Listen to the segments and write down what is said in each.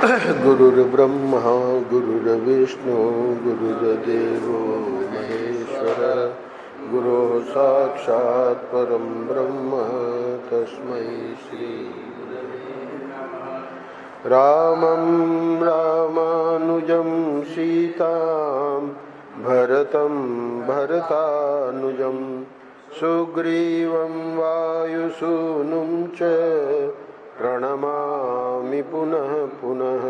गुरुर्ब्रह्मा गुरुर्विष्णु गुरुर्देवो महेश्वर गुरुः साक्षात् परं ब्रह्म तस्मै श्री रामं रामानुजं सीतां भरतं भरतानुजं सुग्रीवं वायुसूनुं च प्रणमामि पुनः पुनः।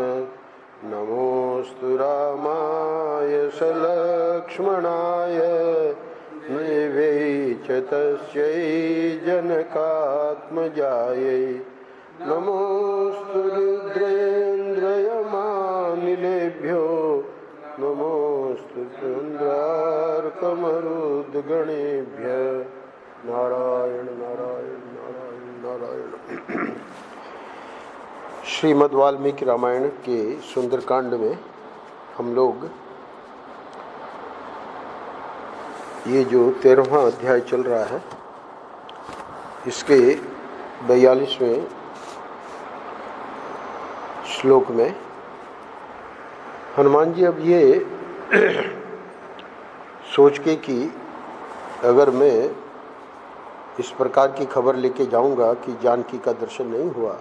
नमोऽस्तु रामाय सलक्ष्मणाय देवै च तस्यै जनकात्मजायै। नमोऽस्तु रुद्रेन्द्रयमानिलेभ्यो नमोऽस्तु चन्द्रार्कमरुद्गणेभ्यः। नारायण नारायण नारायण नारायण। श्रीमद् वाल्मीकि रामायण के सुंदरकांड में हम लोग ये जो 13वां अध्याय चल रहा है इसके 42वें श्लोक में हनुमान जी अब ये सोच के कि अगर मैं इस प्रकार की खबर लेके जाऊंगा कि जानकी का दर्शन नहीं हुआ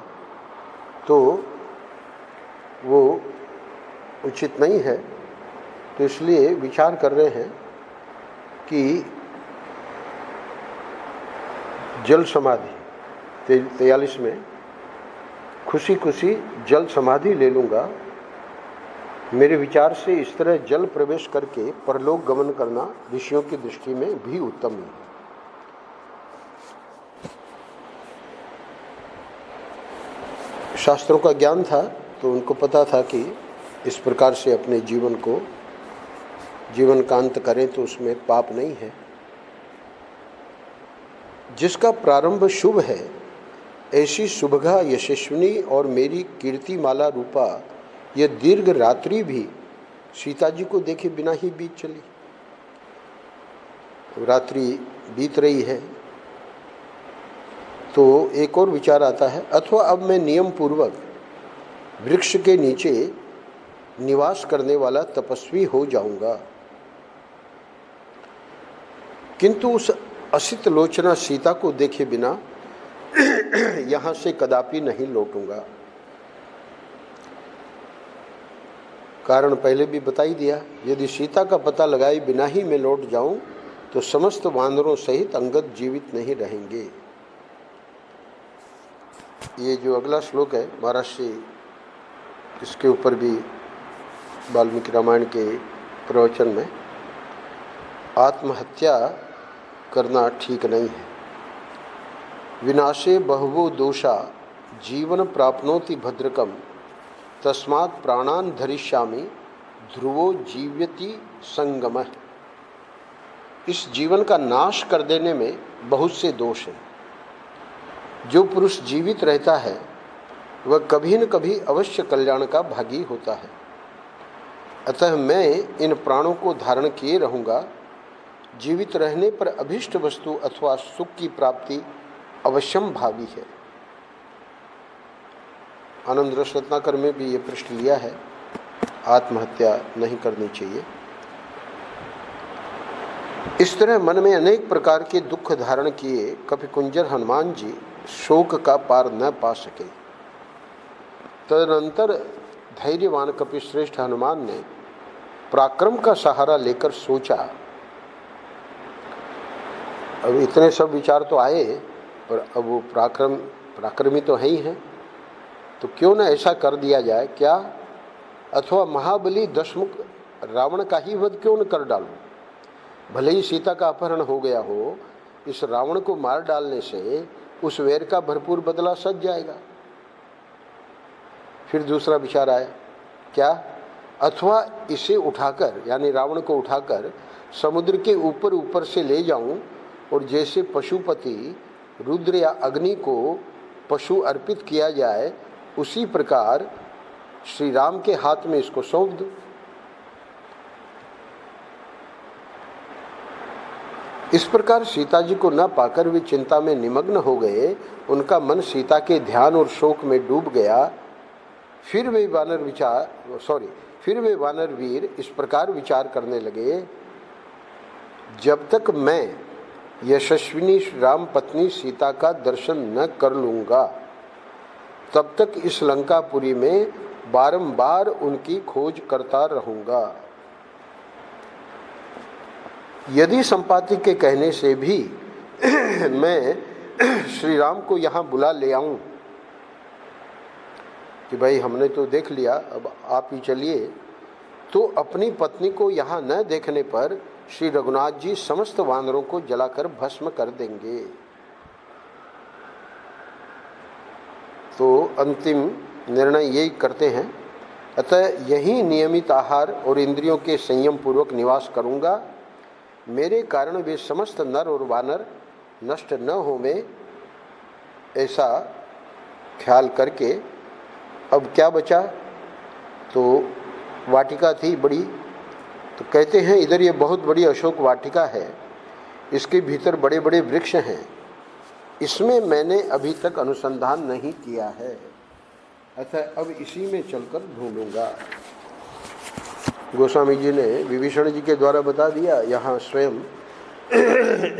तो वो उचित नहीं है, तो इसलिए विचार कर रहे हैं कि जल समाधि 43 में खुशी खुशी जल समाधि ले लूँगा। मेरे विचार से इस तरह जल प्रवेश करके परलोक गमन करना ऋषियों की दृष्टि में भी उत्तम है। शास्त्रों का ज्ञान था तो उनको पता था कि इस प्रकार से अपने जीवन को जीवन का अंत करें तो उसमें पाप नहीं है। जिसका प्रारंभ शुभ है ऐसी शुभगा यशस्विनी और मेरी कीर्तिमाला रूपा यह दीर्घ रात्रि भी सीता जी को देखे बिना ही बीत चली। रात्रि बीत रही है तो एक और विचार आता है, अथवा अब मैं नियम पूर्वक वृक्ष के नीचे निवास करने वाला तपस्वी हो जाऊंगा, किंतु उस असित लोचना सीता को देखे बिना यहाँ से कदापि नहीं लौटूंगा। कारण पहले भी बता ही दिया, यदि सीता का पता लगाए बिना ही मैं लौट जाऊं तो समस्त वानरों सहित अंगद जीवित नहीं रहेंगे। ये जो अगला श्लोक है महाराज श्री, इसके ऊपर भी वाल्मीकि रामायण के प्रवचन में आत्महत्या करना ठीक नहीं है। विनाशे बहवो दोषा जीवन प्राप्नोति भद्रकम तस्मात् प्राणान धरिष्यामि ध्रुवो जीव्यति संगमः। इस जीवन का नाश कर देने में बहुत से दोष हैं। जो पुरुष जीवित रहता है वह कभी न कभी अवश्य कल्याण का भागी होता है। अतः मैं इन प्राणों को धारण किए रहूँगा। जीवित रहने पर अभीष्ट वस्तु अथवा सुख की प्राप्ति अवश्यम भावी है। आनंद रस रत्नाकर में भी ये पृष्ठ लिया है, आत्महत्या नहीं करनी चाहिए। इस तरह मन में अनेक प्रकार के दुख धारण किए कपिकुंजर हनुमान जी शोक का पार न पा सके। तदनंतर धैर्यवान कपिश्रेष्ठ हनुमान ने पराक्रम का सहारा लेकर सोचा, अब इतने सब विचार तो आए पर अब वो पराक्रमी तो है ही हैं, तो क्यों न ऐसा कर दिया जाए क्या, अथवा महाबली दशमुख रावण का ही वध क्यों न कर डालूं। भले ही सीता का अपहरण हो गया हो, इस रावण को मार डालने से उस वैर का भरपूर बदला सज जाएगा। फिर दूसरा विचार आया, क्या, अथवा इसे उठाकर यानी रावण को उठाकर समुद्र के ऊपर ऊपर से ले जाऊं और जैसे पशुपति रुद्र या अग्नि को पशु अर्पित किया जाए उसी प्रकार श्री राम के हाथ में इसको सौंप दूं। इस प्रकार सीता जी को न पाकर वे चिंता में निमग्न हो गए। उनका मन सीता के ध्यान और शोक में डूब गया। फिर वे वानर वीर इस प्रकार विचार करने लगे, जब तक मैं यशस्विनी राम पत्नी सीता का दर्शन न कर लूँगा तब तक इस लंकापुरी में बारंबार उनकी खोज करता रहूँगा। यदि संपाति के कहने से भी मैं श्री राम को यहाँ बुला ले आऊँ कि भाई हमने तो देख लिया, अब आप ही चलिए, तो अपनी पत्नी को यहाँ न देखने पर श्री रघुनाथ जी समस्त वानरों को जलाकर भस्म कर देंगे। तो अंतिम निर्णय यही करते हैं, अतः यही नियमित आहार और इंद्रियों के संयम पूर्वक निवास करूँगा। मेरे कारण वे समस्त नर और वानर नष्ट न हो में, ऐसा ख्याल करके अब क्या बचा, तो वाटिका थी बड़ी, तो कहते हैं इधर ये बहुत बड़ी अशोक वाटिका है, इसके भीतर बड़े बड़े वृक्ष हैं, इसमें मैंने अभी तक अनुसंधान नहीं किया है, अतः अब इसी में चलकर ढूंढूंगा। गोस्वामी जी ने विभीषण जी के द्वारा बता दिया, यहाँ स्वयं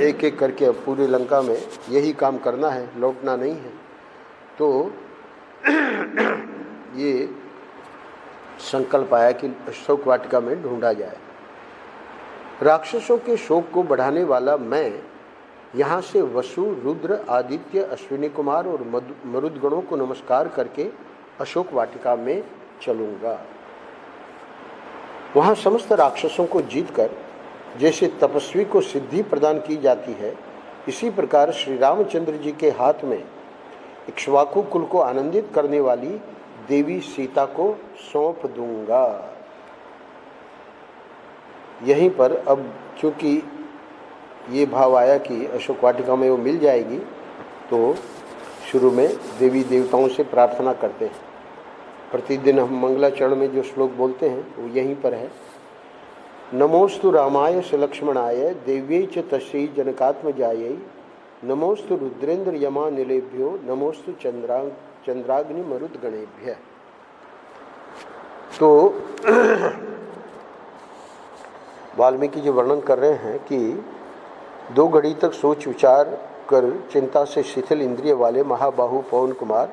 एक एक करके अब पूरी लंका में यही काम करना है, लौटना नहीं है। तो ये संकल्प आया कि अशोक वाटिका में ढूंढा जाए। राक्षसों के शोक को बढ़ाने वाला मैं यहाँ से वसु, रुद्र, आदित्य, अश्विनी कुमार और मरुदगणों को नमस्कार करके अशोक वाटिका में चलूँगा। वहाँ समस्त राक्षसों को जीतकर जैसे तपस्वी को सिद्धि प्रदान की जाती है, इसी प्रकार श्री रामचंद्र जी के हाथ में इक्ष्वाकु कुल को आनंदित करने वाली देवी सीता को सौंप दूंगा। यहीं पर अब चूंकि ये भाव आया कि अशोक वाटिका में वो मिल जाएगी, तो शुरू में देवी देवताओं से प्रार्थना करते हैं। प्रतिदिन हम मंगलाचरण में जो श्लोक बोलते हैं वो यहीं पर है। नमोस्तु रामाय स लक्ष्मणाय देव्यै च तस्यै जनकात्मजायै नमोस्तु रुद्रेन्द्र यमा निलेभ्यो नमोस्तु चंद्राग्नि मरुद्गणेभ्य। तो वाल्मीकि जी वर्णन कर रहे हैं कि 2 घड़ी तक सोच विचार कर चिंता से शिथिल इंद्रिय वाले महाबाहु पवन कुमार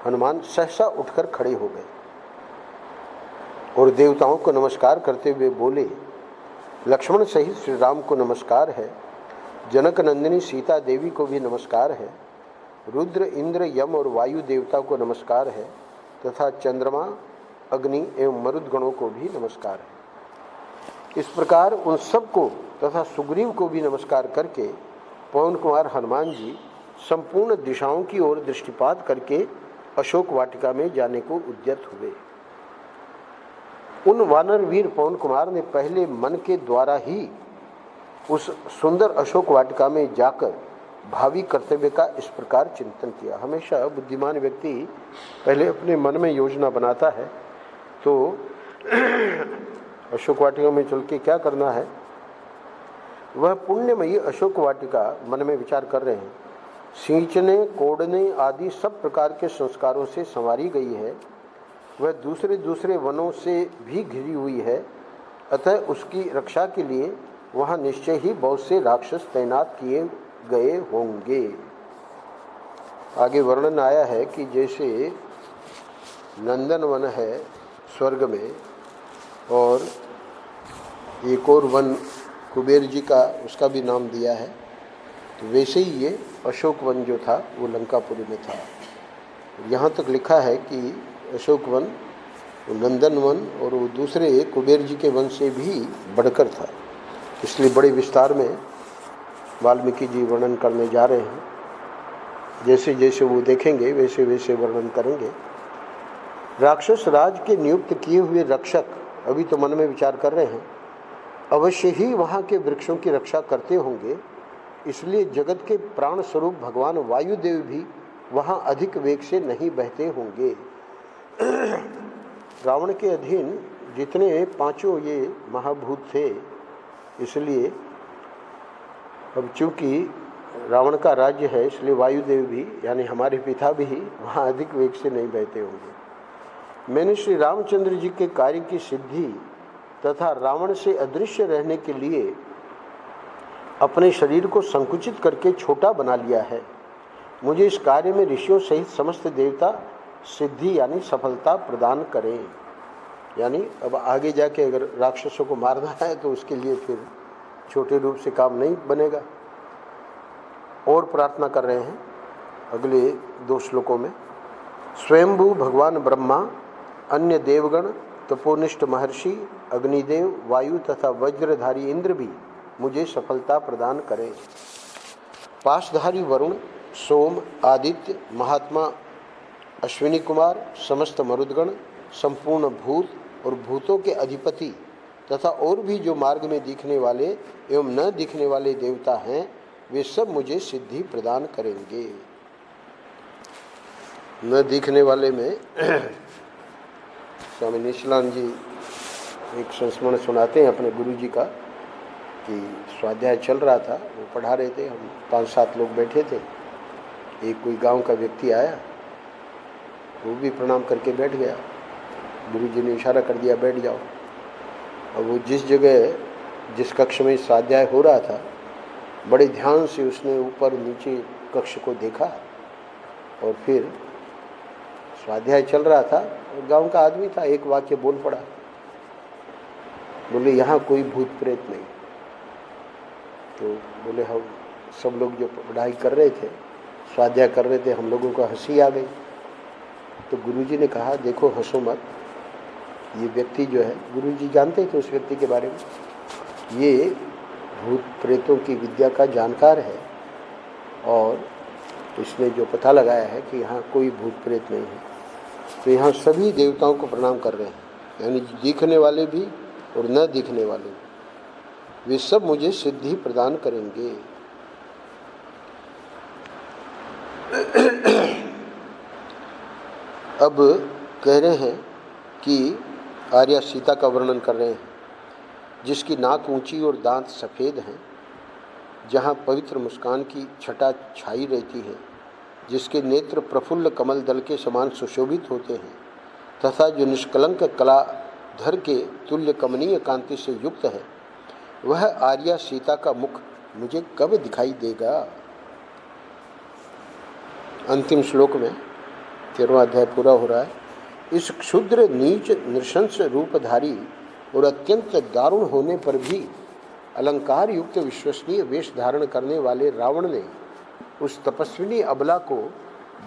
हनुमान सहसा उठकर खड़े हो गए और देवताओं को नमस्कार करते हुए बोले, लक्ष्मण सहित श्री राम को नमस्कार है, जनक नंदिनी सीता देवी को भी नमस्कार है, रुद्र, इंद्र, यम और वायु देवता को नमस्कार है तथा चंद्रमा, अग्नि एवं मरुदगणों को भी नमस्कार है। इस प्रकार उन सबको तथा सुग्रीव को भी नमस्कार करके पवन कुमार हनुमान जी संपूर्ण दिशाओं की ओर दृष्टिपात करके अशोक वाटिका में जाने को उद्यत हुए। उन वानर वीर पवन कुमार ने पहले मन के द्वारा ही उस सुंदर अशोक वाटिका में जाकर भावी कर्तव्य का इस प्रकार चिंतन किया। हमेशा बुद्धिमान व्यक्ति पहले अपने मन में योजना बनाता है, तो अशोक वाटिका में चल के क्या करना है, वह पुण्यमयी अशोक वाटिका मन में विचार कर रहे हैं। सींचने, कोड़ने आदि सब प्रकार के संस्कारों से संवारी गई है, वह दूसरे दूसरे वनों से भी घिरी हुई है, अतः उसकी रक्षा के लिए वहाँ निश्चय ही बहुत से राक्षस तैनात किए गए होंगे। आगे वर्णन आया है कि जैसे नंदन वन है स्वर्ग में और एक और वन कुबेर जी का, उसका भी नाम दिया है, तो वैसे ही ये अशोक वन जो था वो लंकापुरी में था। यहाँ तक लिखा है कि अशोक वन, नंदन वन और वो दूसरे कुबेर जी के वन से भी बढ़कर था, इसलिए बड़े विस्तार में वाल्मीकि जी वर्णन करने जा रहे हैं। जैसे जैसे वो देखेंगे वैसे वैसे वर्णन करेंगे। राक्षस राज के नियुक्त किए हुए रक्षक अभी तो मन में विचार कर रहे हैं, अवश्य ही वहाँ के वृक्षों की रक्षा करते होंगे, इसलिए जगत के प्राण स्वरूप भगवान वायुदेव भी वहाँ अधिक वेग से नहीं बहते होंगे। रावण के अधीन जितने 5 ये महाभूत थे, इसलिए अब चूंकि रावण का राज्य है, इसलिए वायुदेव भी यानी हमारे पिता भी वहाँ अधिक वेग से नहीं बहते होंगे। मैंने श्री रामचंद्र जी के कार्य की सिद्धि तथा रावण से अदृश्य रहने के लिए अपने शरीर को संकुचित करके छोटा बना लिया है। मुझे इस कार्य में ऋषियों सहित समस्त देवता सिद्धि यानी सफलता प्रदान करें। यानी अब आगे जाके अगर राक्षसों को मारना है तो उसके लिए फिर छोटे रूप से काम नहीं बनेगा। और प्रार्थना कर रहे हैं अगले 2 श्लोकों में। स्वयंभू भगवान ब्रह्मा, अन्य देवगण, तपोनिष्ठ महर्षि, अग्निदेव, वायु तथा वज्रधारी इंद्र भी मुझे सफलता प्रदान करें। पाशधारी वरुण, सोम, आदित्य, महात्मा अश्विनी कुमार, समस्त मरुदगण, संपूर्ण भूत और भूतों के अधिपति तथा और भी जो मार्ग में दिखने वाले एवं न दिखने वाले देवता हैं, वे सब मुझे सिद्धि प्रदान करेंगे। न दिखने वाले में स्वामी निशिलानंद जी एक संस्मरण सुनाते हैं अपने गुरु जी का कि स्वाध्याय चल रहा था, वो पढ़ा रहे थे, हम 5-7 लोग बैठे थे। एक कोई गांव का व्यक्ति आया, वो भी प्रणाम करके बैठ गया। गुरु जी ने इशारा कर दिया बैठ जाओ। और वो जिस जगह जिस कक्ष में स्वाध्याय हो रहा था, बड़े ध्यान से उसने ऊपर नीचे कक्ष को देखा और फिर स्वाध्याय चल रहा था और गांव का आदमी था, एक वाक्य बोल पड़ा, बोले यहाँ कोई भूत प्रेत नहीं। तो बोले हम सब लोग जो पढ़ाई कर रहे थे, स्वाध्याय कर रहे थे, हम लोगों को हंसी आ गई। तो गुरुजी ने कहा देखो हंसो मत, ये व्यक्ति जो है, गुरुजी जानते थे उस व्यक्ति के बारे में, ये भूत प्रेतों की विद्या का जानकार है और इसने जो पता लगाया है कि यहाँ कोई भूत प्रेत नहीं है। तो यहाँ सभी देवताओं को प्रणाम कर रहे हैं, यानी दिखने वाले भी और न दिखने वाले भी, वे सब मुझे सिद्धि प्रदान करेंगे। अब कह रहे हैं कि आर्या सीता का वर्णन कर रहे हैं, जिसकी नाक ऊंची और दांत सफ़ेद हैं, जहाँ पवित्र मुस्कान की छटा छाई रहती है, जिसके नेत्र प्रफुल्ल कमल दल के समान सुशोभित होते हैं तथा जो निष्कलंक कलाधर के तुल्य कमनीय कांति से युक्त है, वह आर्या सीता का मुख मुझे कब दिखाई देगा। अंतिम श्लोक में 13वां अध्याय पूरा हो रहा है। इस क्षुद्र नीच नृशंस रूपधारी और अत्यंत दारुण होने पर भी अलंकार युक्त विश्वसनीय वेश धारण करने वाले रावण ने उस तपस्विनी अबला को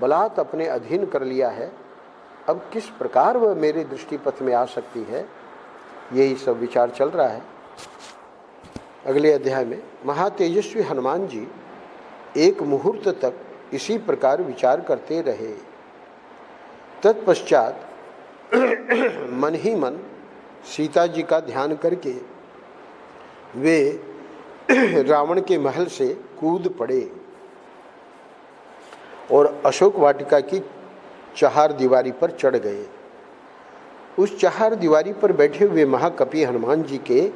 बलात् अपने अधीन कर लिया है। अब किस प्रकार वह मेरे दृष्टिपथ में आ सकती है, यही सब विचार चल रहा है। अगले अध्याय में महातेजस्वी हनुमान जी एक मुहूर्त तक इसी प्रकार विचार करते रहे। तत्पश्चात मन ही मन सीता जी का ध्यान करके वे रावण के महल से कूद पड़े और अशोक वाटिका की चहार दीवारी पर चढ़ गए। उस चहार दीवारी पर बैठे हुए महाकपि हनुमान जी के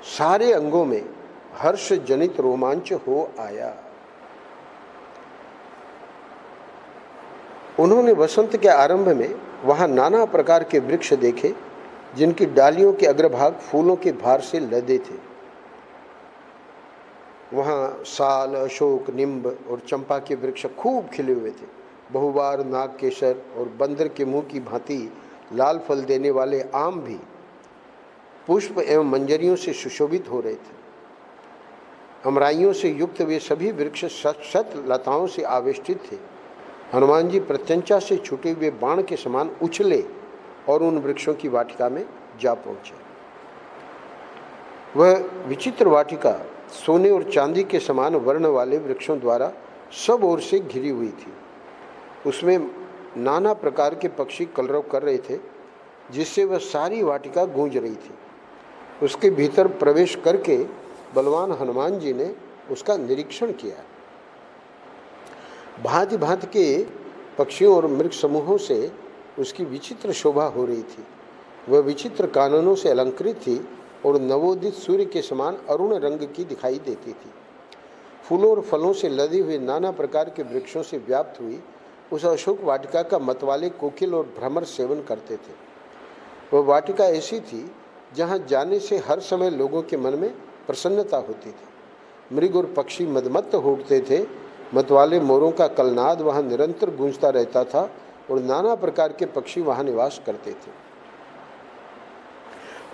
सारे अंगों में हर्ष जनित रोमांच हो आया। उन्होंने वसंत के आरंभ में वहां नाना प्रकार के वृक्ष देखे, जिनकी डालियों के अग्रभाग फूलों के भार से लदे थे। वहाँ साल, अशोक, निम्ब और चंपा के वृक्ष खूब खिले हुए थे। बहुबार नाग केसर और बंदर के मुंह की भांति लाल फल देने वाले आम भी पुष्प एवं मंजरियों से सुशोभित हो रहे थे। अमराइयों से युक्त वे सभी वृक्ष शत लताओं से आवेष्टित थे। हनुमान जी प्रत्यंचा से छूटे हुए बाण के समान उछले और उन वृक्षों की वाटिका में जा पहुंचे। वह विचित्र वाटिका सोने और चांदी के समान वर्ण वाले वृक्षों द्वारा सब ओर से घिरी हुई थी। उसमें नाना प्रकार के पक्षी कलरव कर रहे थे, जिससे वह सारी वाटिका गूंज रही थी। उसके भीतर प्रवेश करके बलवान हनुमान जी ने उसका निरीक्षण किया। भांति भांति के पक्षियों और मृग समूहों से उसकी विचित्र शोभा हो रही थी। वह विचित्र काननों से अलंकृत थी और नवोदित सूर्य के समान अरुण रंग की दिखाई देती थी। फूलों और फलों से लदे हुए नाना प्रकार के वृक्षों से व्याप्त हुई उस अशोक वाटिका का मतवाले कोकिल और भ्रमर सेवन करते थे। वह वाटिका ऐसी थी जहाँ जाने से हर समय लोगों के मन में प्रसन्नता होती थी। मृग और पक्षी मदमत्त हो उठते थे। मतवाले मोरों का कलनाद वहाँ निरंतर गूंजता रहता था और नाना प्रकार के पक्षी वहाँ निवास करते थे।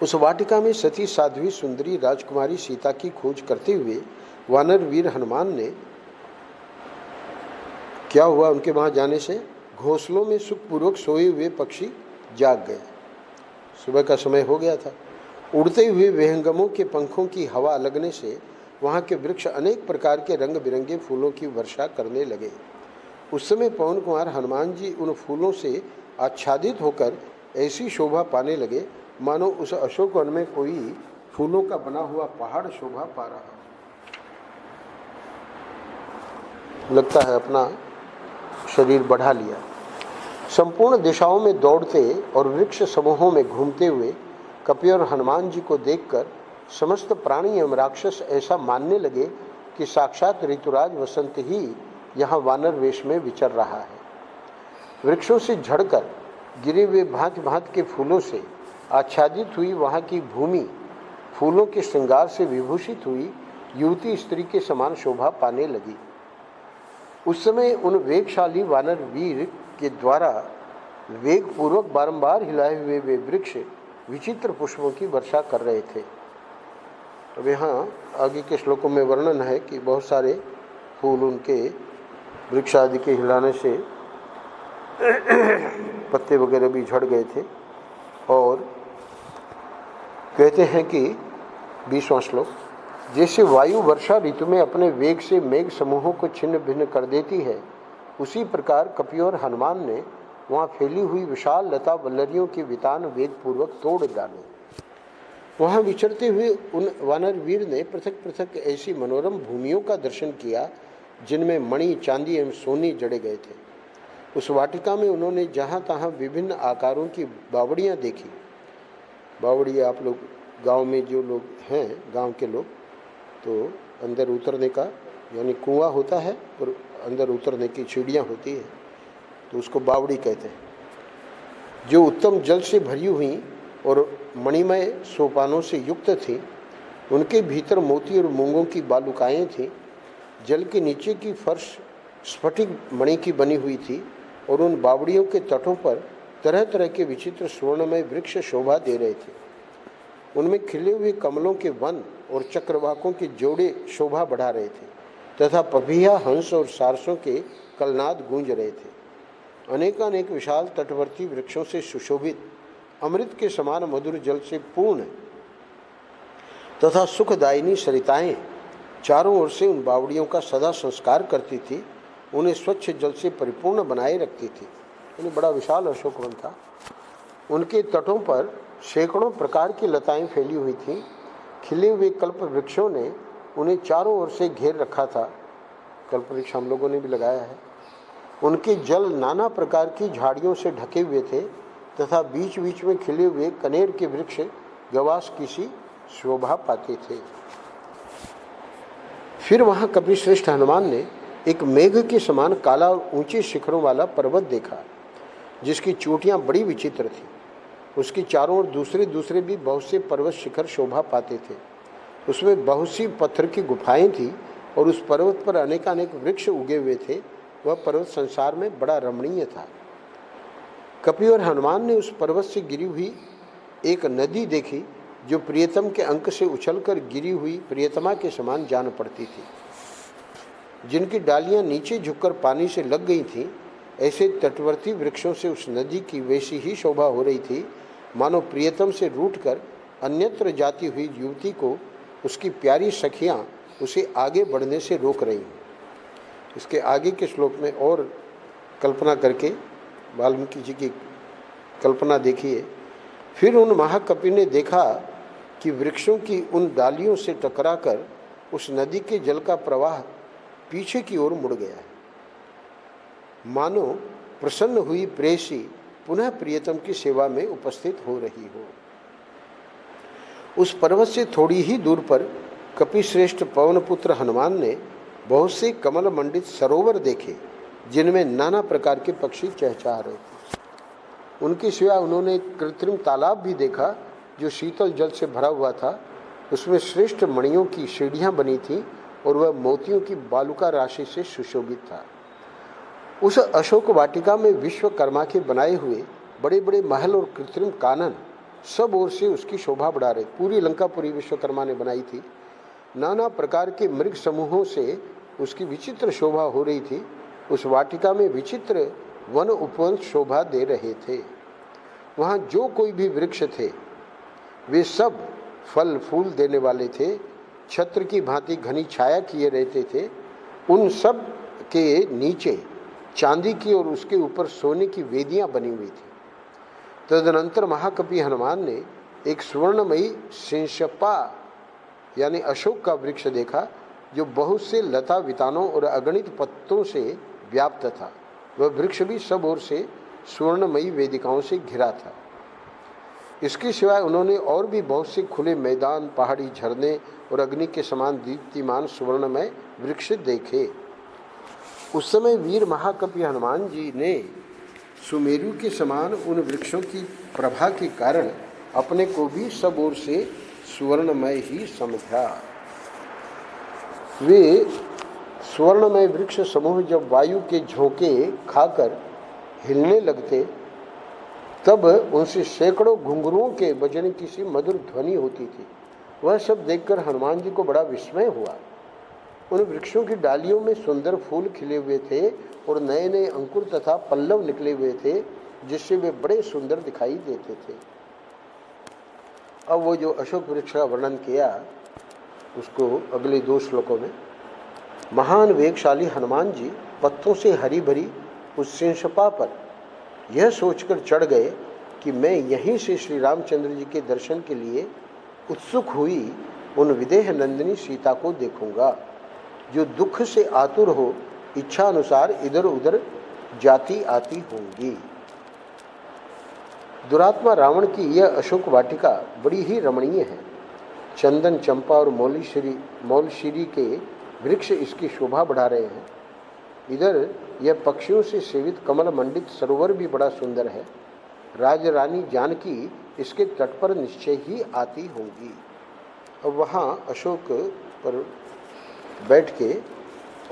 उस वाटिका में सती साध्वी सुंदरी राजकुमारी सीता की खोज करते हुए वानर वीर हनुमान ने क्या हुआ, उनके वहाँ जाने से घोंसलों में सुखपूर्वक सोए हुए पक्षी जाग गए। सुबह का समय हो गया था। उड़ते हुए विहंगमों के पंखों की हवा लगने से वहाँ के वृक्ष अनेक प्रकार के रंग बिरंगे फूलों की वर्षा करने लगे। उस समय पवन कुमार हनुमान जी उन फूलों से आच्छादित होकर ऐसी शोभा पाने लगे मानो उस अशोक वन में कोई फूलों का बना हुआ पहाड़ शोभा पा रहा। लगता है अपना शरीर बढ़ा लिया। संपूर्ण दिशाओं में दौड़ते और वृक्ष समूहों में घूमते हुए कपि और हनुमान जी को देखकर समस्त प्राणी एवं राक्षस ऐसा मानने लगे कि साक्षात ऋतुराज वसंत ही यहाँ वानर वेश में विचर रहा है। वृक्षों से झड़कर गिरे हुए भांति भांति के फूलों से आच्छादित हुई वहाँ की भूमि फूलों के श्रृंगार से विभूषित हुई युवती स्त्री के समान शोभा पाने लगी। उस समय उन वेगशाली वानर वीर के द्वारा वेगपूर्वक बारंबार हिलाए हुए वे वृक्ष विचित्र पुष्पों की वर्षा कर रहे थे। अब यहाँ आगे के श्लोकों में वर्णन है कि बहुत सारे फूल उनके वृक्ष आदि के हिलाने से पत्ते वगैरह भी झड़ गए थे। और कहते हैं कि 20वां श्लोक, जैसे वायु वर्षा ऋतु में अपने वेग से मेघ समूहों को छिन्न भिन्न कर देती है, उसी प्रकार कपि और हनुमान ने वहाँ फैली हुई विशाल लता वल्लरियों के वितान वेगपूर्वक तोड़ डाले। वहाँ विचरते हुए उन वानर वीर ने पृथक पृथक ऐसी मनोरम भूमियों का दर्शन किया जिनमें मणि चांदी एवं सोने जड़े गए थे। उस वाटिका में उन्होंने जहाँ तहाँ विभिन्न आकारों की बावड़ियाँ देखी। बावड़ी आप लोग गांव में जो लोग हैं, गांव के लोग, तो अंदर उतरने का यानी कुआं होता है और अंदर उतरने की सीढ़ियाँ होती है, तो उसको बावड़ी कहते हैं। जो उत्तम जल से भरी हुई और मणिमय सोपानों से युक्त थी, उनके भीतर मोती और मूंगों की बालुकाएँ थीं। जल के नीचे की फर्श स्फटिक मणि की बनी हुई थी और उन बावड़ियों के तटों पर तरह तरह के विचित्र स्वर्णमय वृक्ष शोभा दे रहे थे। उनमें खिले हुए कमलों के वन और चक्रवाकों के जोड़े शोभा बढ़ा रहे थे तथा पपीहा, हंस और सारसों के कलनाद गूंज रहे थे। अनेकानेक विशाल तटवर्ती वृक्षों से सुशोभित अमृत के समान मधुर जल से पूर्ण तथा सुखदायिनी सरिताएं चारों ओर से उन बावड़ियों का सदा संस्कार करती थी, उन्हें स्वच्छ जल से परिपूर्ण बनाए रखती थी। उन्हें बड़ा विशाल अशोक वन था। उनके तटों पर सैकड़ों प्रकार की लताएं फैली हुई थीं। खिले हुए कल्प वृक्षों ने उन्हें चारों ओर से घेर रखा था। कल्प वृक्ष हम लोगों ने भी लगाया है। उनके जल नाना प्रकार की झाड़ियों से ढके हुए थे तथा बीच बीच में खिले हुए कनेर के वृक्ष गवास की सी शोभा पाते थे। फिर वहाँ कपिश्रेष्ठ हनुमान ने एक मेघ के समान काला और ऊंचे शिखरों वाला पर्वत देखा, जिसकी चोटियाँ बड़ी विचित्र थीं। उसके चारों ओर दूसरे दूसरे भी बहुत से पर्वत शिखर शोभा पाते थे। उसमें बहुत सी पत्थर की गुफाएं थीं और उस पर्वत पर अनेकानेक वृक्ष उगे हुए थे। वह पर्वत संसार में बड़ा रमणीय था। कपि और हनुमान ने उस पर्वत से गिरी हुई एक नदी देखी, जो प्रियतम के अंक से उछलकर गिरी हुई प्रियतमा के समान जान पड़ती थी। जिनकी डालियां नीचे झुककर पानी से लग गई थीं, ऐसे तटवर्ती वृक्षों से उस नदी की वैसी ही शोभा हो रही थी मानो प्रियतम से रूठकर अन्यत्र जाती हुई युवती को उसकी प्यारी सखियां उसे आगे बढ़ने से रोक रही हैं। इसके आगे के श्लोक में और कल्पना करके वाल्मीकि जी की कल्पना देखिए। फिर उन महाकपि ने देखा कि वृक्षों की उन डालियों से टकराकर उस नदी के जल का प्रवाह पीछे की ओर मुड़ गया है, मानो प्रसन्न हुई प्रेयसी पुनः प्रियतम की सेवा में उपस्थित हो रही हो। उस पर्वत से थोड़ी ही दूर पर कपिश्रेष्ठ पवनपुत्र हनुमान ने बहुत से कमल मंडित सरोवर देखे, जिनमें नाना प्रकार के पक्षी चहचहा रहे थे। उनके सिवा उन्होंने एक कृत्रिम तालाब भी देखा जो शीतल जल से भरा हुआ था। उसमें श्रेष्ठ मणियों की सीढ़ियां बनी थीं और वह मोतियों की बालुका राशि से सुशोभित था। उस अशोक वाटिका में विश्वकर्मा के बनाए हुए बड़े बड़े महल और कृत्रिम कानन सब ओर से उसकी शोभा बढ़ा रहे। पूरी लंकापुरी विश्वकर्मा ने बनाई थी। नाना प्रकार के मृग समूहों से उसकी विचित्र शोभा हो रही थी। उस वाटिका में विचित्र वन उपवन शोभा दे रहे थे। वहाँ जो कोई भी वृक्ष थे वे सब फल फूल देने वाले थे, छत्र की भांति घनी छाया किए रहते थे। उन सब के नीचे चांदी की और उसके ऊपर सोने की वेदियां बनी हुई थी। तदनंतर महाकवि हनुमान ने एक स्वर्णमयी सिंशपा यानी अशोक का वृक्ष देखा जो बहुत से लता वितानों और अगणित पत्तों से व्याप्त था। वह वृक्ष भी सब ओर से स्वर्णमयी वेदिकाओं से घिरा था। इसके सिवाय उन्होंने और भी बहुत से खुले मैदान, पहाड़ी झरने और अग्नि के समान दीप्तिमान सुवर्णमय वृक्ष देखे। उस समय वीर महाकवि हनुमान जी ने सुमेरु के समान उन वृक्षों की प्रभा के कारण अपने को भी सब ओर से सुवर्णमय ही समझा। वे स्वर्णमय वृक्ष समूह जब वायु के झोंके खाकर हिलने लगते तब उनसे सैकड़ों घुंघरुओं के बजने की सी मधुर ध्वनि होती थी। वह सब देखकर हनुमान जी को बड़ा विस्मय हुआ। उन वृक्षों की डालियों में सुंदर फूल खिले हुए थे और नए नए अंकुर तथा पल्लव निकले हुए थे जिससे वे बड़े सुंदर दिखाई देते थे। अब वो जो अशोक वृक्ष का वर्णन किया उसको अगले 2 श्लोकों में, महान वेगशाली हनुमान जी पत्तों से हरी भरी उस सिंशपा पर यह सोचकर चढ़ गए कि मैं यहीं से श्री रामचंद्र जी के दर्शन के लिए उत्सुक हुई उन विदेह नंदिनी सीता को देखूंगा जो दुख से आतुर हो इच्छा अनुसार इधर उधर जाती आती होंगी। दुरात्मा रावण की यह अशोक वाटिका बड़ी ही रमणीय है। चंदन, चंपा और मौलशीरी के वृक्ष इसकी शोभा बढ़ा रहे हैं। इधर यह पक्षियों से सेवित कमल मंडित सरोवर भी बड़ा सुंदर है। राज रानी जानकी इसके तट पर निश्चय ही आती होंगी। अब वहाँ अशोक पर बैठ के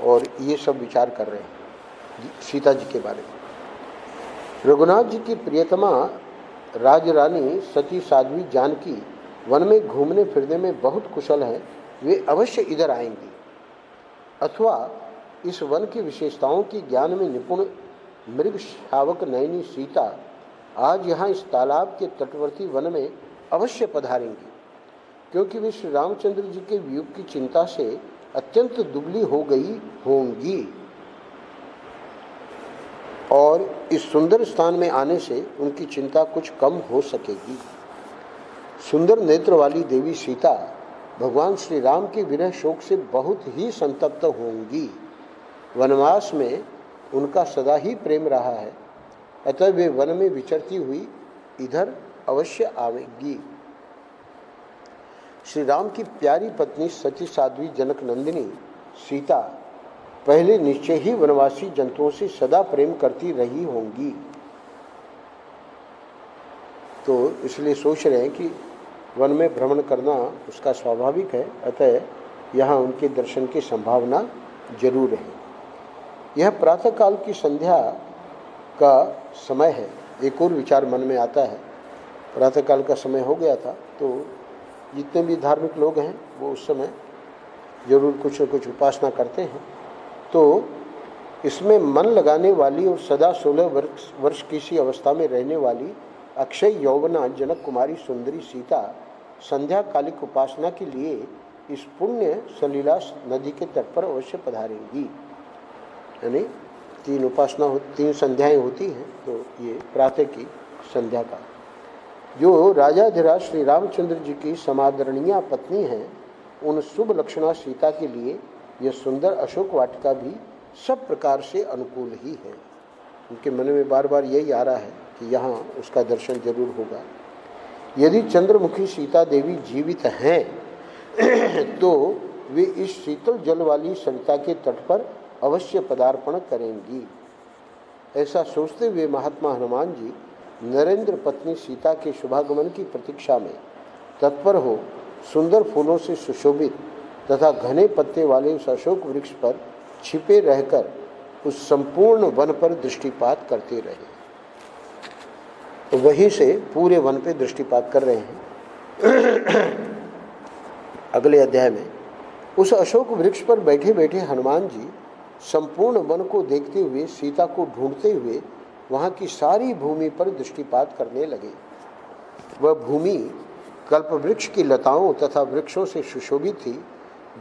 और ये सब विचार कर रहे हैं सीता जी के बारे में। रघुनाथ जी की प्रियतमा राज रानी सती साध्वी जानकी वन में घूमने फिरने में बहुत कुशल है। वे अवश्य इधर आएंगी अथवा इस वन की विशेषताओं की ज्ञान में निपुण मृग शावक नयनी सीता आज यहाँ इस तालाब के तटवर्ती वन में अवश्य पधारेंगी, क्योंकि वे श्री रामचंद्र जी के वियोग की चिंता से अत्यंत दुबली हो गई होंगी और इस सुंदर स्थान में आने से उनकी चिंता कुछ कम हो सकेगी। सुंदर नेत्र वाली देवी सीता भगवान श्री राम के विरह शोक से बहुत ही संतप्त होंगी। वनवास में उनका सदा ही प्रेम रहा है, अतः वे वन में विचरती हुई इधर अवश्य आवेंगी। श्री राम की प्यारी पत्नी सती साध्वी जनक नंदिनी सीता पहले निश्चय ही वनवासी जंतुओं से सदा प्रेम करती रही होंगी, तो इसलिए सोच रहे हैं कि वन में भ्रमण करना उसका स्वाभाविक है, अतः यहाँ उनके दर्शन की संभावना जरूर है। यह प्रातःकाल की संध्या का समय है। एक और विचार मन में आता है, प्रातःकाल का समय हो गया था तो जितने भी धार्मिक लोग हैं वो उस समय जरूर कुछ न कुछ उपासना करते हैं, तो इसमें मन लगाने वाली और सदा 16 वर्ष की सी अवस्था में रहने वाली अक्षय यौवना जनक कुमारी सुंदरी सीता संध्या कालिक उपासना के लिए इस पुण्य सलीला नदी के तट पर अवश्य पधारेंगी। यानी 3 संध्याएं होती हैं, तो ये प्रातः की संध्या का जो राजाधिराज श्री रामचंद्र जी की समादरणीय पत्नी हैं, उन शुभ लक्षणा सीता के लिए यह सुंदर अशोक वाटिका भी सब प्रकार से अनुकूल ही है। उनके मन में बार बार यही आ रहा है कि यहाँ उसका दर्शन जरूर होगा। यदि चंद्रमुखी सीता देवी जीवित हैं तो वे इस शीतल जल वाली सरिता के तट पर अवश्य पदार्पण करेंगी। ऐसा सोचते हुए महात्मा हनुमान जी नरेंद्र पत्नी सीता के शुभागमन की प्रतीक्षा में तत्पर हो सुंदर फूलों से सुशोभित तथा घने पत्ते वाले उस अशोक वृक्ष पर छिपे रहकर उस संपूर्ण वन पर दृष्टिपात करते रहे। तो वहीं से पूरे वन पे दृष्टिपात कर रहे हैं। अगले अध्याय में उस अशोक वृक्ष पर बैठे बैठे हनुमान जी संपूर्ण वन को देखते हुए सीता को ढूंढते हुए वहाँ की सारी भूमि पर दृष्टिपात करने लगे। वह भूमि कल्पवृक्ष की लताओं तथा वृक्षों से सुशोभित थी,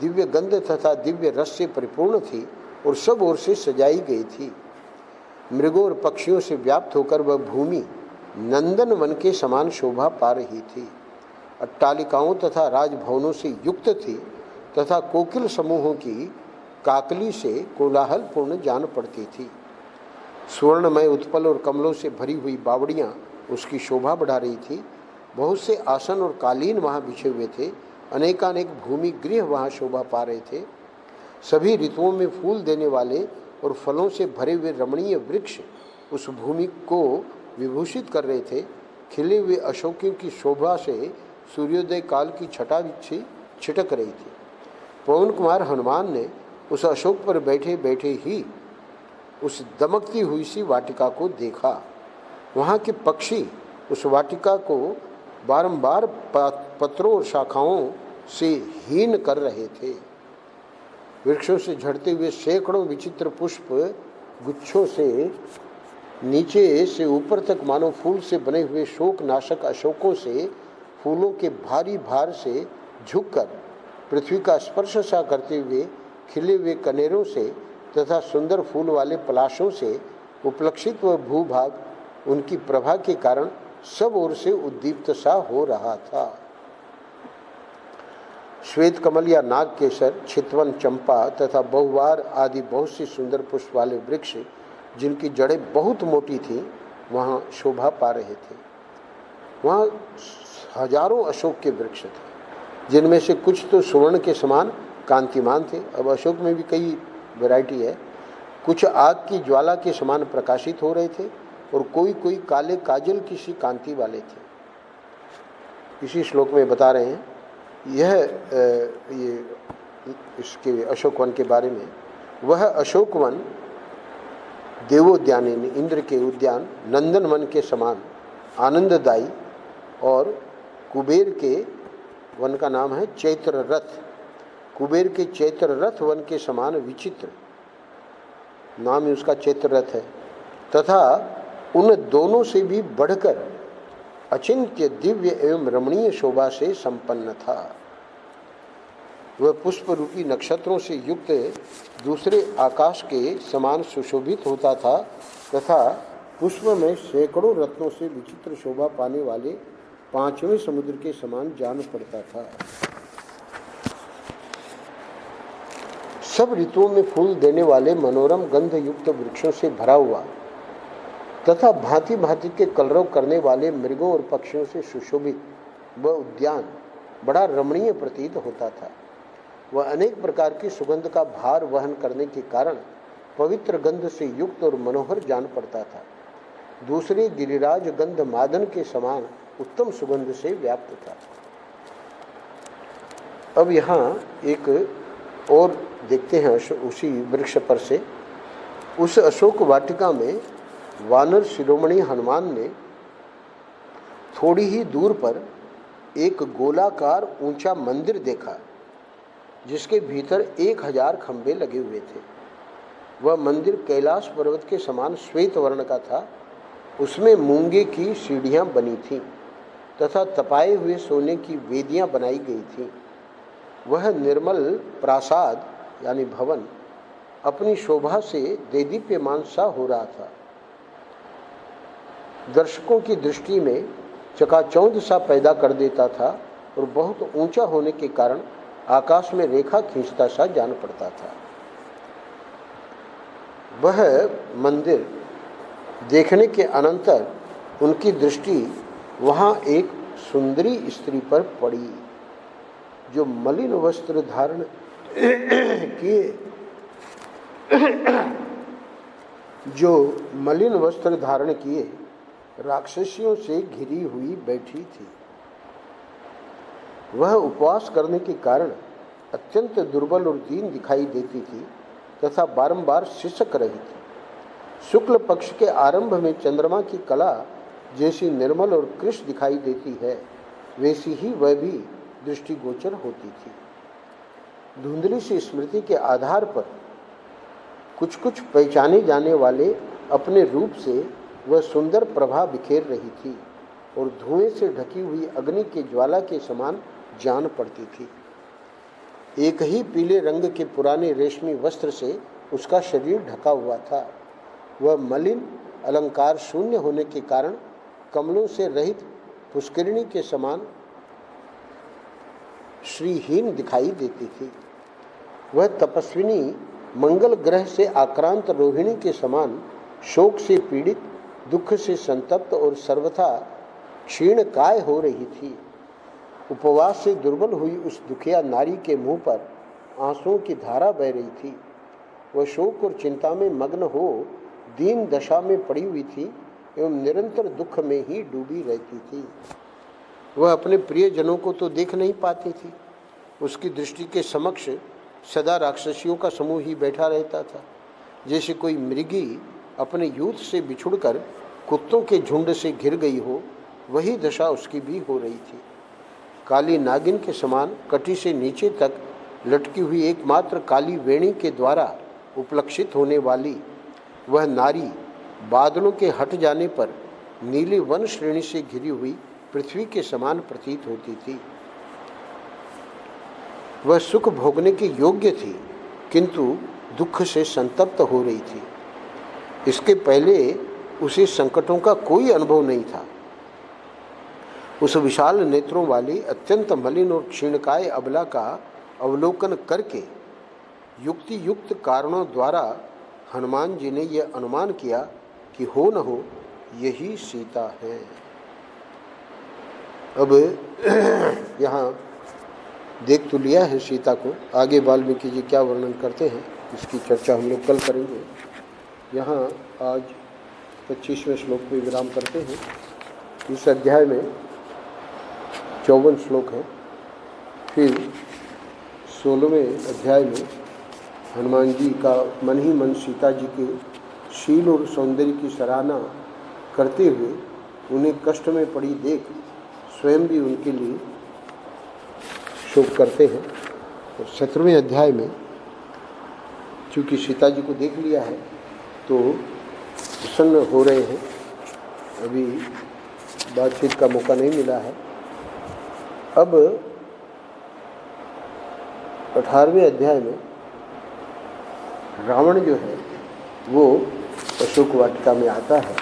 दिव्य गंध तथा दिव्य रस से परिपूर्ण थी और सब ओर से सजाई गई थी। मृगों और पक्षियों से व्याप्त होकर वह भूमि नंदन वन के समान शोभा पा रही थी। अट्टालिकाओं तथा राजभवनों से युक्त थी तथा कोकिल समूहों की काकली से कोलाहलपूर्ण जान पड़ती थी। स्वर्णमय उत्पल और कमलों से भरी हुई बावड़ियाँ उसकी शोभा बढ़ा रही थी। बहुत से आसन और कालीन वहाँ बिछे हुए थे। अनेकानेक भूमि गृह वहाँ शोभा पा रहे थे। सभी ऋतुओं में फूल देने वाले और फलों से भरे हुए रमणीय वृक्ष उस भूमि को विभूषित कर रहे थे। खिले हुए अशोकों की शोभा से सूर्योदय काल की छटा बिच्छी छिटक रही थी। पवन कुमार हनुमान ने उस अशोक पर बैठे बैठे ही उस दमकती हुई सी वाटिका को देखा। वहाँ के पक्षी उस वाटिका को बारंबार पत्रों और शाखाओं से हीन कर रहे थे। वृक्षों से झड़ते हुए सैकड़ों विचित्र पुष्प गुच्छों से नीचे से ऊपर तक मानो फूल से बने हुए शोकनाशक अशोकों से फूलों के भारी भार से झुककर पृथ्वी का स्पर्श सा करते हुए खिले हुए कनेरों से तथा सुंदर फूल वाले पलाशों से उपलक्षित वह भूभाग उनकी प्रभा के कारण सब ओर से उद्दीप्त सा हो रहा था। श्वेत कमल या नाग केसर, चितवन, चंपा तथा बहुवार आदि बहुत सी सुंदर पुष्प वाले वृक्ष जिनकी जड़ें बहुत मोटी थीं वहाँ शोभा पा रहे थे। वहाँ हजारों अशोक के वृक्ष थे जिनमें से कुछ तो सुवर्ण के समान कांतिमान थे। अब अशोक में भी कई वैरायटी है। कुछ आग की ज्वाला के समान प्रकाशित हो रहे थे और कोई कोई काले काजल की सी कांति वाले थे। इसी श्लोक में बता रहे हैं ये इसके अशोक वन के बारे में। वह अशोक वन देवोद्यान इंद्र के उद्यान नंदन वन के समान आनंददायी और कुबेर के वन का नाम है चैत्र रथ। कुबेर के चैत्र रथ वन के समान विचित्र, नाम ही उसका चैत्र रथ है, तथा उन दोनों से भी बढ़कर अचिंत्य दिव्य एवं रमणीय शोभा से संपन्न था। वह पुष्प रूपी नक्षत्रों से युक्त दूसरे आकाश के समान सुशोभित होता था तथा पुष्प में सैकड़ों रत्नों से विचित्र शोभा पाने वाले पांचवें समुद्र के समान जान पड़ता था। सब ऋतुओं में फूल देने वाले मनोरम गंध युक्त वृक्षों से भरा हुआ तथा भांति भांति के कलरव करने वाले मृगों और पक्षियों से सुशोभित वह उद्यान बड़ा रमणीय प्रतीत होता था। वह अनेक प्रकार की सुगंध का भार वहन करने के कारण पवित्र गंध से युक्त और मनोहर जान पड़ता था। दूसरे गिरिराज गंध मादन के समान उत्तम सुगंध से व्याप्त था। अब यहाँ एक और देखते हैं उसी वृक्ष पर से। उस अशोक वाटिका में वानर शिरोमणि हनुमान ने थोड़ी ही दूर पर एक गोलाकार ऊंचा मंदिर देखा जिसके भीतर 1000 खंभे लगे हुए थे। वह मंदिर कैलाश पर्वत के समान श्वेत वर्ण का था। उसमें मूंगे की सीढ़ियां बनी थीं तथा तपाए हुए सोने की वेदियां बनाई गई थीं। वह निर्मल प्रासाद यानी भवन अपनी शोभा से देदीप्यमान सा हो रहा था। दर्शकों की दृष्टि में चकाचौंध सा पैदा कर देता था और बहुत ऊंचा होने के कारण आकाश में रेखा खींचता सा जान पड़ता था। वह मंदिर देखने के अनंतर उनकी दृष्टि वहाँ एक सुंदरी स्त्री पर पड़ी जो मलिन वस्त्र धारण किए राक्षसियों से घिरी हुई बैठी थी। वह उपवास करने के कारण अत्यंत दुर्बल और दीन दिखाई देती थी तथा बारंबार सिसक रही थी। शुक्ल पक्ष के आरंभ में चंद्रमा की कला जैसी निर्मल और कृष्ण दिखाई देती है, वैसी ही वह भी दृष्टिगोचर होती थी। धुंधली सी स्मृति के आधार पर कुछ कुछ पहचाने जाने वाले अपने रूप से वह सुंदर प्रभा बिखेर रही थी और धुएं से ढकी हुई अग्नि की ज्वाला के समान जान पड़ती थी। एक ही पीले रंग के पुराने रेशमी वस्त्र से उसका शरीर ढका हुआ था। वह मलिन अलंकार शून्य होने के कारण कमलों से रहित पुष्करिणी के समान श्रीहीन दिखाई देती थी। वह तपस्विनी मंगल ग्रह से आक्रांत रोहिणी के समान शोक से पीड़ित, दुख से संतप्त और सर्वथा क्षीण काय हो रही थी। उपवास से दुर्बल हुई उस दुखिया नारी के मुंह पर आंसुओं की धारा बह रही थी। वह शोक और चिंता में मग्न हो दीन दशा में पड़ी हुई थी एवं निरंतर दुख में ही डूबी रहती थी। वह अपने प्रियजनों को तो देख नहीं पाती थी। उसकी दृष्टि के समक्ष सदा राक्षसियों का समूह ही बैठा रहता था। जैसे कोई मृगी अपने यूथ से बिछुड़कर कुत्तों के झुंड से घिर गई हो, वही दशा उसकी भी हो रही थी। काली नागिन के समान कटी से नीचे तक लटकी हुई एकमात्र काली वेणी के द्वारा उपलक्षित होने वाली वह नारी बादलों के हट जाने पर नीली वन श्रेणी से घिरी हुई पृथ्वी के समान प्रतीत होती थी। वह सुख भोगने के योग्य थी, किंतु दुख से संतप्त हो रही थी। इसके पहले उसे संकटों का कोई अनुभव नहीं था। उस विशाल नेत्रों वाली अत्यंत मलिन और क्षीणकाय अबला का अवलोकन करके युक्ति युक्त कारणों द्वारा हनुमान जी ने यह अनुमान किया कि हो न हो यही सीता है। अब यहाँ देख तो लिया है सीता को, आगे वाल्मीकि जी क्या वर्णन करते हैं इसकी चर्चा हम लोग कल करेंगे। यहाँ आज 25वें श्लोक पे विराम करते हैं। इस अध्याय में 54 श्लोक हैं। फिर 16वें अध्याय में हनुमान जी का मन ही मन सीता जी के शील और सौंदर्य की सराहना करते हुए उन्हें कष्ट में पड़ी देख स्वयं भी उनके लिए शोक करते हैं। और 17वें अध्याय में चूँकि सीता जी को देख लिया है तो प्रसन्न हो रहे हैं। अभी बातचीत का मौका नहीं मिला है। अब 18वें अध्याय में रावण जो है वो अशोक वाटिका में आता है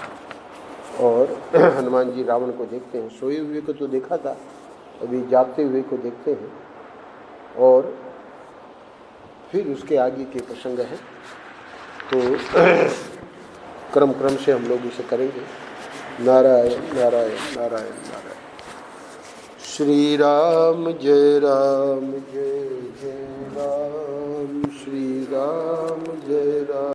और हनुमान जी रावण को देखते हैं। सोए हुए को तो देखा था, अभी जागते हुए को देखते हैं और फिर उसके आगे के प्रसंग हैं। तो क्रम से हम लोग इसे करेंगे। नारायण नारायण नारायण नारायण। श्री राम जय राम जय जय राम। श्री राम जय राम।